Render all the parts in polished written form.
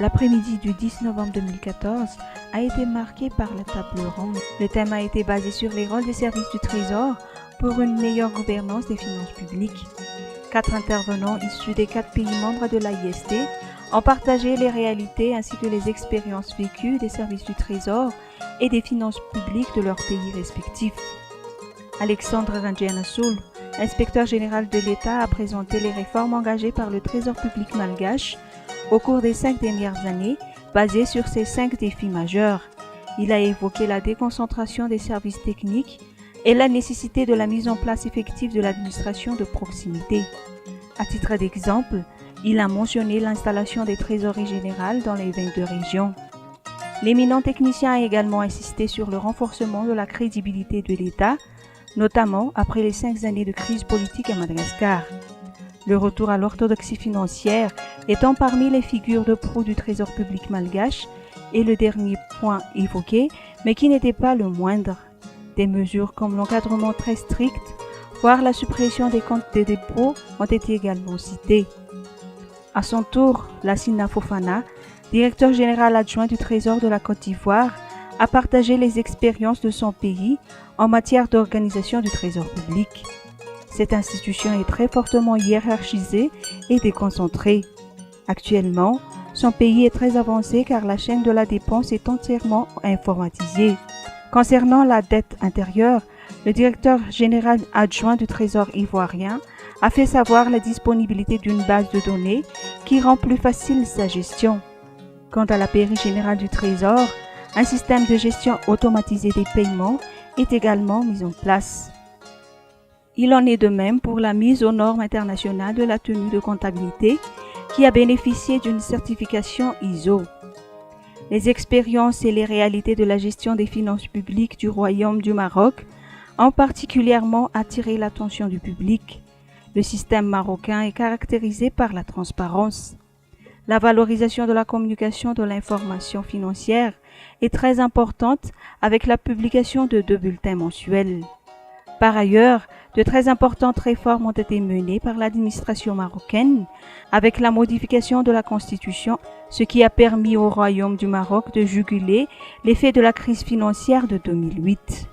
L'après-midi du 10 novembre 2014 a été marqué par la table ronde. Le thème a été basé sur les rôles des services du Trésor pour une meilleure gouvernance des finances publiques. 4 intervenants issus des 4 pays membres de l'AIST ont partagé les réalités ainsi que les expériences vécues des services du Trésor et des finances publiques de leurs pays respectifs. Alexandre Ranjanasoul, inspecteur général de l'État, a présenté les réformes engagées par le Trésor public malgache au cours des 5 dernières années, basées sur ces 5 défis majeurs. Il a évoqué la déconcentration des services techniques et la nécessité de la mise en place effective de l'administration de proximité. À titre d'exemple, il a mentionné l'installation des trésoreries générales dans les 22 régions. L'éminent technicien a également insisté sur le renforcement de la crédibilité de l'État, notamment après les 5 années de crise politique à Madagascar. Le retour à l'orthodoxie financière étant parmi les figures de proue du Trésor public malgache et le dernier point évoqué, mais qui n'était pas le moindre. Des mesures comme l'encadrement très strict, voire la suppression des comptes de dépôt ont été également citées. À son tour, Lassina Fofana, directeur général adjoint du Trésor de la Côte d'Ivoire, a partagé les expériences de son pays en matière d'organisation du Trésor public. Cette institution est très fortement hiérarchisée et déconcentrée. Actuellement, son pays est très avancé car la chaîne de la dépense est entièrement informatisée. Concernant la dette intérieure, le directeur général adjoint du Trésor ivoirien a fait savoir la disponibilité d'une base de données qui rend plus facile sa gestion. Quant à la pairie générale du Trésor, un système de gestion automatisé des paiements est également mis en place. Il en est de même pour la mise aux normes internationales de la tenue de comptabilité qui a bénéficié d'une certification ISO. Les expériences et les réalités de la gestion des finances publiques du Royaume du Maroc ont particulièrement attiré l'attention du public. Le système marocain est caractérisé par la transparence. La valorisation de la communication de l'information financière est très importante avec la publication de 2 bulletins mensuels. Par ailleurs, de très importantes réformes ont été menées par l'administration marocaine avec la modification de la Constitution, ce qui a permis au Royaume du Maroc de juguler l'effet de la crise financière de 2008.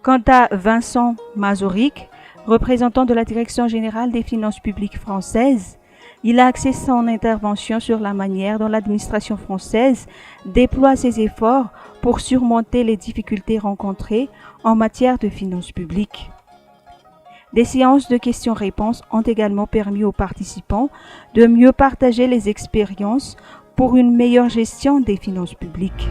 Quant à Vincent Mazouric, représentant de la Direction générale des finances publiques françaises, il a axé son intervention sur la manière dont l'administration française déploie ses efforts pour surmonter les difficultés rencontrées en matière de finances publiques. Des séances de questions-réponses ont également permis aux participants de mieux partager les expériences pour une meilleure gestion des finances publiques.